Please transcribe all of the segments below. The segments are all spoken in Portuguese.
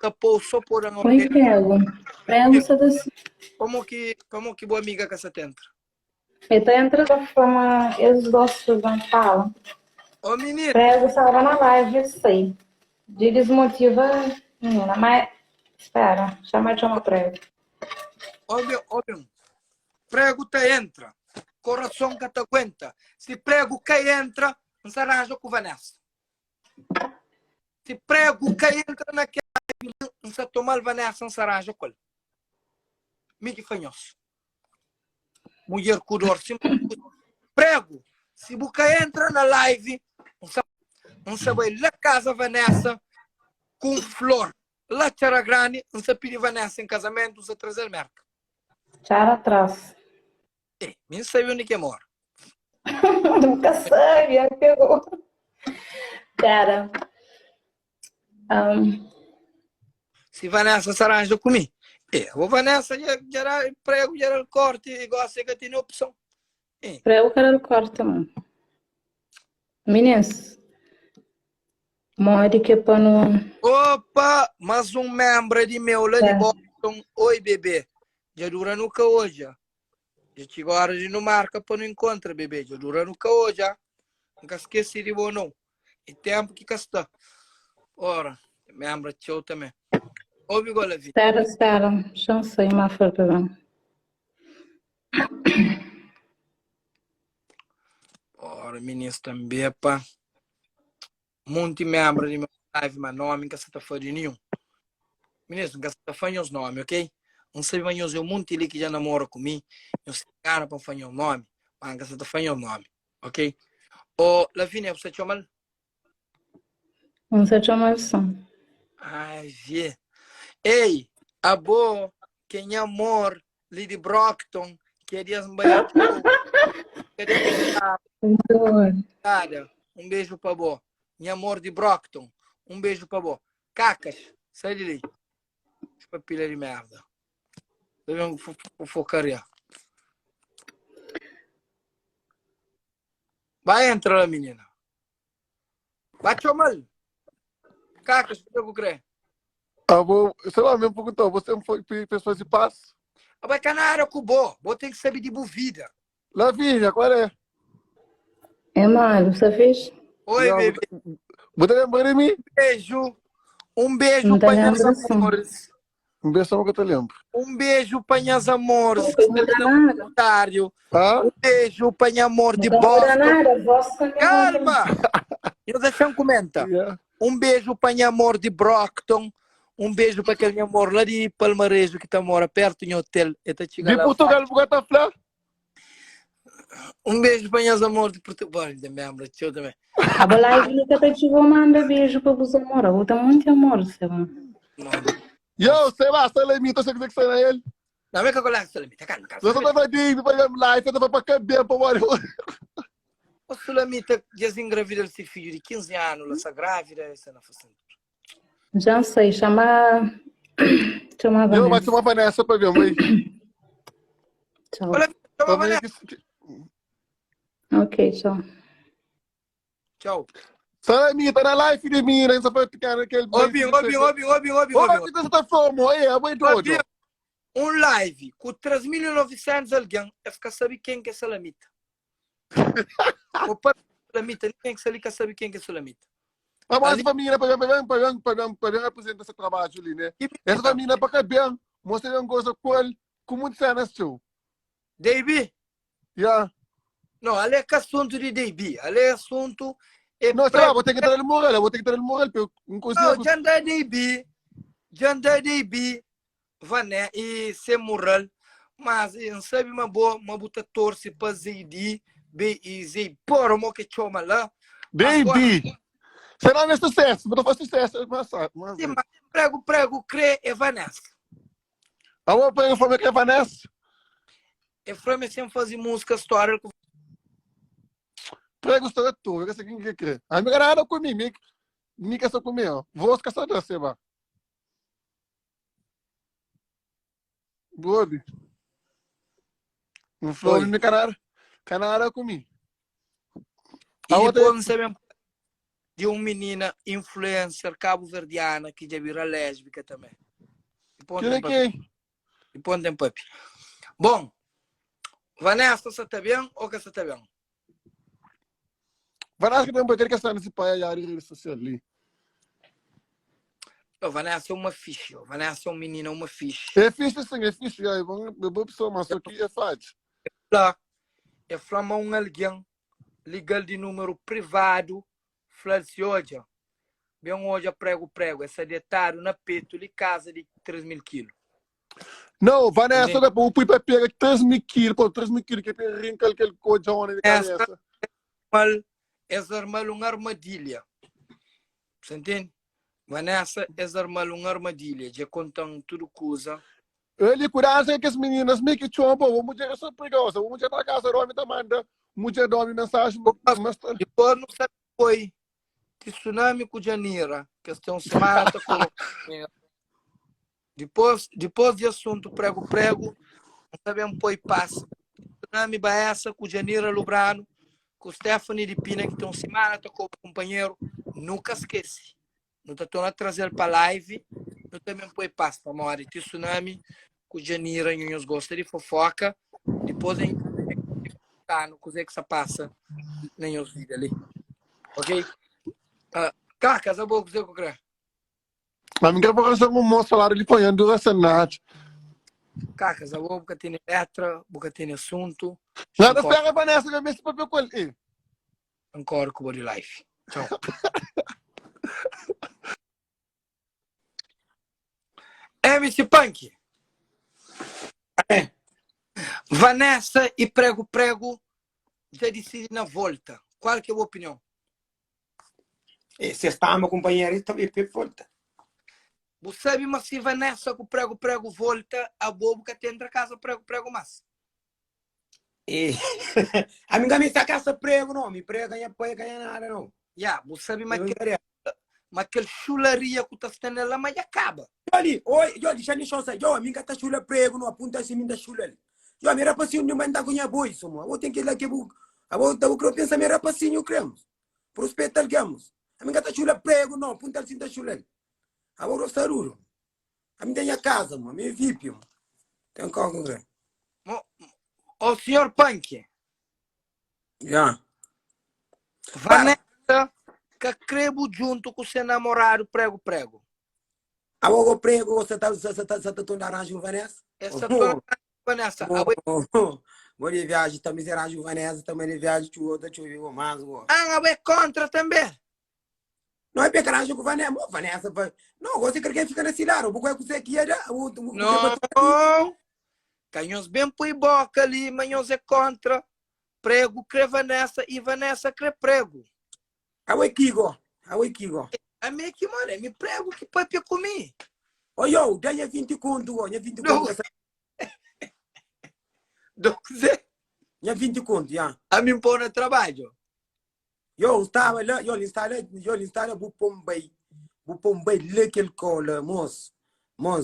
Tapou só por um Oi, prego. Prego, você desse. Como que boa amiga que você tem? Então entra da forma, eles gostam de falar. Ô menino, Prego, estava na live, eu sei. De desmotiva, menina, mas. Espera, chama prego. óbvio, prego te entra, coração que te aguenta. Se prego que entra, não se arranja com Vanessa. Se prego que entra naquela, não se toma Vanessa, não se arranja com ele. Miguel fanhoso. Mulher com dor, prego. Se você entra na live, não se vai lá casa Vanessa com flor. Lá terra grande, não se pede Vanessa em casamento, não se trazer merca. Tchau atrás. Nem sabe onde que mora. Nunca sabe, já pegou. Pera. Se Vanessa se arranja comigo, o Vanessa já era prego, já era corte, igual a que tem opção. Prego, cara, corta, mano. Meninas, more que para no. Opa, mas um membro de meu lá de Boston. Oi, bebê. Já dura nunca hoje. Já chegou a hora de não marca para não encontrar, bebê. Já dura nunca hoje. Nunca esqueci de bom, não. E tempo que está. Ora, membro teu também. Ouve, Golavi. Espera. Chancei uma foto. Ora, ministro também, pá. Muito membro de meu live, mas nome que você está fazendo nenhum. Ministro, não está fazendo os nomes, ok? Não sei vai usar muito ali que já namora comigo. Eu sei cara para fazer o nome, mas não está fazendo o nome, ok? Ô, Lavínia, você chama? Não sei chamar som. Ai, vê. Ei, a boa, quem é amor, Lady Brockton, queria banhar. Um beijo para boa. Minha amor de Brockton, um beijo para boa. Cacas, sai dali. Papilha de merda. Vamos focaria. Vai entrar, menina. Vai chamar. Cacas, o que eu creio? Sei lá, mesmo perguntou, você foi pessoas de paz? Vai canário com bo. Bo tem que saber de bovida. Lavínia, qual é? É, Mário, você fez? Oi, bebê. Você lembra de mim? Beijo. Um beijo Não para tem minhas lembrança. amores. Um beijo só que eu te lembro. Um beijo para minhas amores. Não dá nada. Ah? Um beijo para minha amor de Não dá Boston. nada. Calma! Eu deixo um comentário. Yeah. Um beijo para minha amor de Brockton. Um beijo para aquele meu amor lá de Palmarejo que está mora perto em hotel. De Portugal, por que tá Um beijo para minhas amores de Portugal. Olha, membro, eu também. A live nunca te tive manda beijo para você amor. Eu tenho muito amor, sei lá. Yo, sei lá, você limita, você quiser que saia ele. Não é que eu coloco Sulamita, calma. Você tá vadinho, vai live, você vai para caber, para o O Sulamita já se engravidou esse filho de 15 anos, ela está grávida, essa não faz. Já sei, chama Eu vai Vanessa. chamar a Vanessa para ver, mãe. Tchau. Olha, chama Vanessa. Ok, tchau. Tchau. Salamita, tá na live de mim, né? Você foi ficar naquele... Óbvio. Ô, você tá fome, aí, é muito doido. Um live com 3.900 alguém, é ficar sabe quem que é Salamita. O pai Salamita, ninguém que sabe quem que é Salamita. A nossa família para apresentar esse trabalho ali, né? Essa família para caber, mostra uma coisa com ele, com muito cenas, tio. Davey? Yeah. Não, ali é assunto de Davey. Ali é assunto... Não, sei lá, vou ter que entrar no moral, Não, já andei Davey, Vané, e sem moral, mas não sabe uma boa torce para Zeidi, e Zeidi, porra, mo que chama lá. Baby! Será nesse sucesso? Mas não faz sucesso. Sim, mas prego, crê, é Vanessa. A outra pega foi que é Vanessa? É Frame sempre fazer música, história. Prego história tua, que quem que crê. A minha galera comigo, me quer só comer, ó. Vou os caçadores, você vai. Bobe. Não foi minha canara comigo. E depois não sabe de uma menina influencer cabo-verdiana que já vira lésbica também. Quem é quem? E põe em papi. Bom, Vanessa, você está bem ou que você está bem? Vanessa que não pode estar nesse pai aí rede social ali. Vanessa é uma ficha. Vanessa é uma menina, uma ficha. É fixe sim, é fixe. Aí, vou pessoa, mas só que é fácil. Lá, é flama alguém legal de número privado, fala assim, olha, bem hoje prego, essa detalhe na peito de casa de 3.000 quilos. Não, Vanessa, o Pui pega 3.000 quilos, pô, 3.000 quilos, que tem rinca aquele cojão de cabeça. Essa arma uma armadilha. Você entende? Vanessa, essa arma uma armadilha. Já contam tudo coisa. Ele cuidado que as meninas me que chombo, o mulher é só perigosa, o mulher na casa dorme da manda, mulher dorme mensagem, mas depois não sabe foi tsunami com Janira, questão semana tá colocando. Depois de assunto prego, não sabemos foi passa. Tsunami Baessa com Janira Lubrano, com Stephanie de Pina que tem semana tá com o companheiro, nunca esquece. Não tá tornando a trazer para live, não também foi passa para uma hora de tsunami com Janira e os gostos de fofoca, depois em no coisa que se passa nem os vídeos ali. Ok? Cacas, a boa coisa que eu quero. mas me quer fazer um moço falar ali ponhando essa noite. Cacas, a boa que tem letra, boca tem assunto. Nada pega Vanessa, que esse papel com ele. Encore com o Body Life. Tchau. MC Punk. Vanessa e prego já decidi na volta. Qual que é a sua opinião? Se está uma companheira, está bem, volta. Você sabe, mas se Vanessa com prego volta, a bobo que tem casa prego mas. A minha amiga está casa prego, não. Me prega e apoia ganha nada, não. Já, você sabe, mas aquele chularia que está tendo lá, mas acaba. Olha, deixa eu dizer, a minha está chula prego, não apunta assim, minha chula ali. Eu me rapacinho de mandar com a boi, soma. Eu tenho que ir lá que eu vou pensar, me rapacinho, cremos. Prospectar, cremos. A minha está chula prego, não, apunta assim, da chula ali. Agora eu saruro. A minha tem a casa, mano, me VIP, mano. Tem um carro, velho. O senhor Punk. Já. Vanessa, que crebo junto com o seu namorado prego. Agora eu prego, você tá todo arranjo, Vanessa? Essa tua Vanessa. Vou de viagem, tá miserável, Vanessa, também de viagem, deixa eu ver mais. É contra também. Não é pecaragem com Vanessa. Não, você quer que fica nesse lado, porque você aqui é não. Canhões bem põe boca ali, mas é contra. Prego, crê Vanessa e Vanessa crê prego. Awe kigo. A minha que mano, me prego que papi comi. Oi, eu, daí é 20 conto, é 20 conto. É 20 conto, já. A mim pôr no trabalho. Eu estava lá, eu instala Bupombay, lequel cola, moço,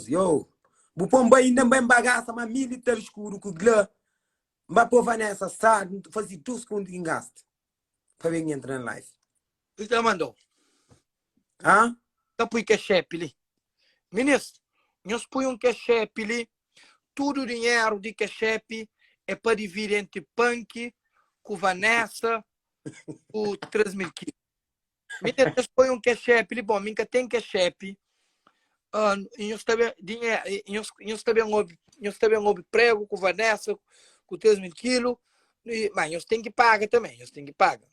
eu. Bupombay ainda bem bagaça, mas militar escuro, com glã. Mas por Vanessa, sabe, fazia 2 segundos em gasto. Para ver entrar na live. Você mandou. Hã? Tá põe que chefe ali. Ministro, nós põe um que chefe ali. Todo o dinheiro de que chefe é para dividir entre Punk, com Vanessa, com 3.000 quilos. Ministro, nós põe um que chefe ali. Bom, minha tem que chefe. Nós também houve prego com Vanessa, com 3.000 quilos. Mas nós tem que pagar também. Nós tem que pagar.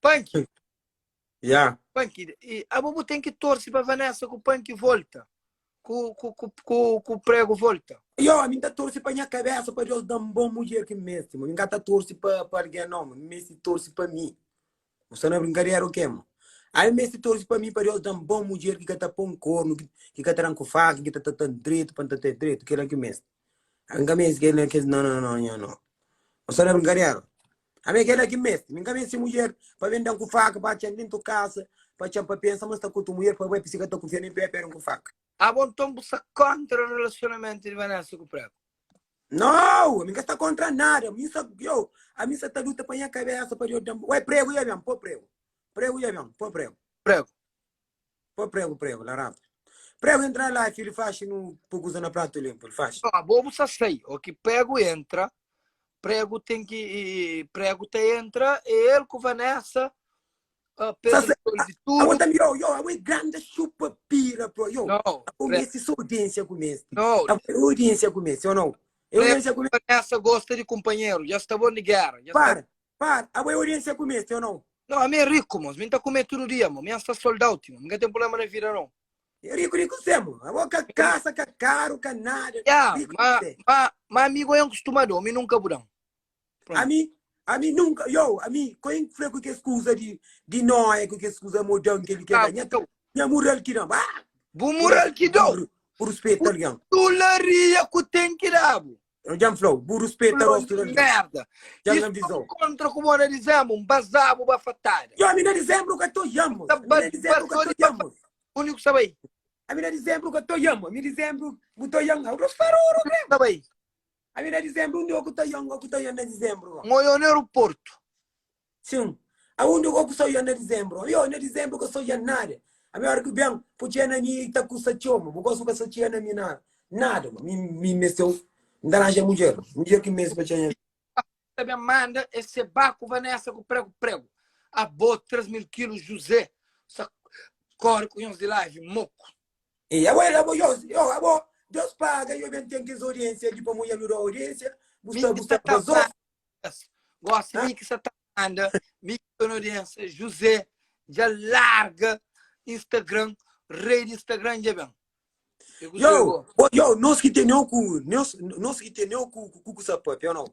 Punk. Yeah. Punk. E a Bubu tem que torcer para Vanessa com o Punk volta. Com o prego volta. Eu, a minha torce para minha cabeça, para Deus dar uma boa mulher que mesmo. Minha gata torce para alguém, não. Messi torce para mim. Você não é brincadeira o quê, mano? Aí Messi torce para mim, para Deus dar uma boa mulher que está põe um corno, que está com faca, que está tão direito, para não ter direito, que é que Messi. A minha Messi, que é que não. Você não é brincadeira. A minha que é Messi. Minha Messi mulher, para vender com faca, para tirar dentro de casa, para pensar, mas está com tua mulher, para ver se está confiando em pé, com faca. A bom tom você contra o relacionamento de Vanessa com o prego. Não, a mim está contra nada. A mim só tá luta para minha cabeça para eu dar. Ué, prego ia mesmo, pô prego. Prego ia mesmo, pô prego. Prego. Pô prego, laranja. Prego entrar lá, filho, faz no pouco usando prato limpo, ele faz. Não, a bobo só sei. O que prego entra, prego tem que. Prego te entra, ele com Vanessa, Pedro de A tudo. outra, a grande chupa pira, bro. Não, Comece sua audiência começa. não. A audiência começa, ou não? A audiência começa. Vanessa gosta de companheiro, já estava em guerra. Para. A audiência começa, ou não? Não, a minha é rico, mas minha está comendo todo dia, mas minha está soldado, não tem problema na vida, não. Rico sempre. A boca caça, caro, nada. Mas amigo é acostumado, a mim nunca burão. A mim nunca, quando freco que escusa de nós, que escusa modão que ele quer ganhar, minha moral que não. Bu moral que dou. Por respeito, alguém. Tularia que tem que dar. Já falou, por respeito, merda. Já avisou. Contra como nós dizemos, bazabo, bafatada. A mim dezembro que eu estou yamo. Único sabe. A mim dezembro que eu estou yamo. A mim dezembro que eu estou yamo. Eu não sabe. A mim dezembro onde eu estou yamo em dezembro. Moio no aeroporto. Sim. Aonde eu estou yamo em dezembro. Eu em dezembro que eu estou yamo nada. A minha hora que bem, podia na minha itacusa choma. Eu gosto que eu tinha na minha nada. Me mexeu. Não mulher. Mulher que mesmo para tinha. A minha manda esse baco Vanessa com prego. A boa 3.000 quilos José. Corre com uns de live, moco. E agora Deus paga, eu tenho que audiência de como eu a audiência. Gosta de mim que você tá anda, me audiência, José, já larga Instagram, rede Instagram já bem. Nós que tem nós que tem com sapato, eu não.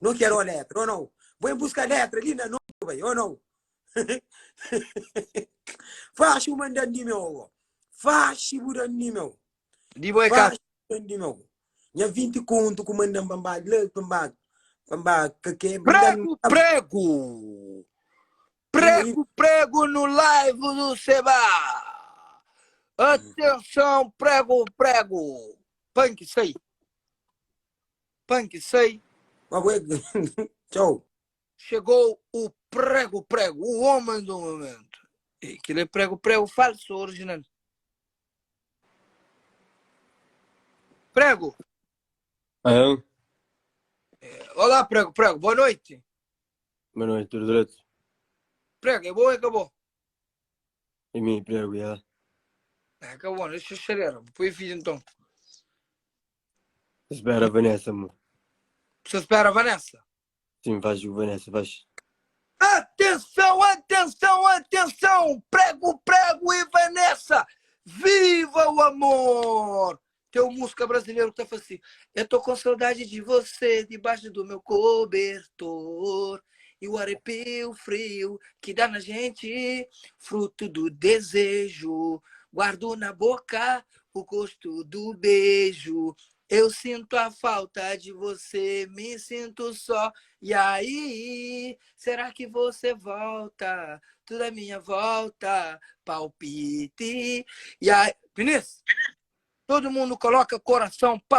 Não quero letra, ou não. Vou buscar letra ali na não, ou não. Faz o mandando de meu. Faz o mandando de meu. De boa casa. Faz o de meu. Nha 20 conto com mandando pambag. Que Prego no live do Seba. Atenção, prego. Punk sei. Tchau. Chegou o prego, o homem do momento. E aquele é prego falso, original. Prego. Olá, prego. Boa noite. Boa noite, tudo direito? Prego, é bom ou acabou? E mim, prego, já. Acabou, deixa eu cheirar. Põe vídeo então. Espera a Vanessa, amor. Você espera a Vanessa? Sim, faz o Vanessa, faz. Atenção! Prego e Vanessa! Viva o amor! Tem um música brasileiro que tá falando assim: eu tô com saudade de você debaixo do meu cobertor. E o arrepio frio que dá na gente, fruto do desejo. Guardo na boca o gosto do beijo. Eu sinto a falta de você, me sinto só. E aí, será que você volta? Tudo é minha volta, palpite. E aí, Vinícius, todo mundo coloca coração pra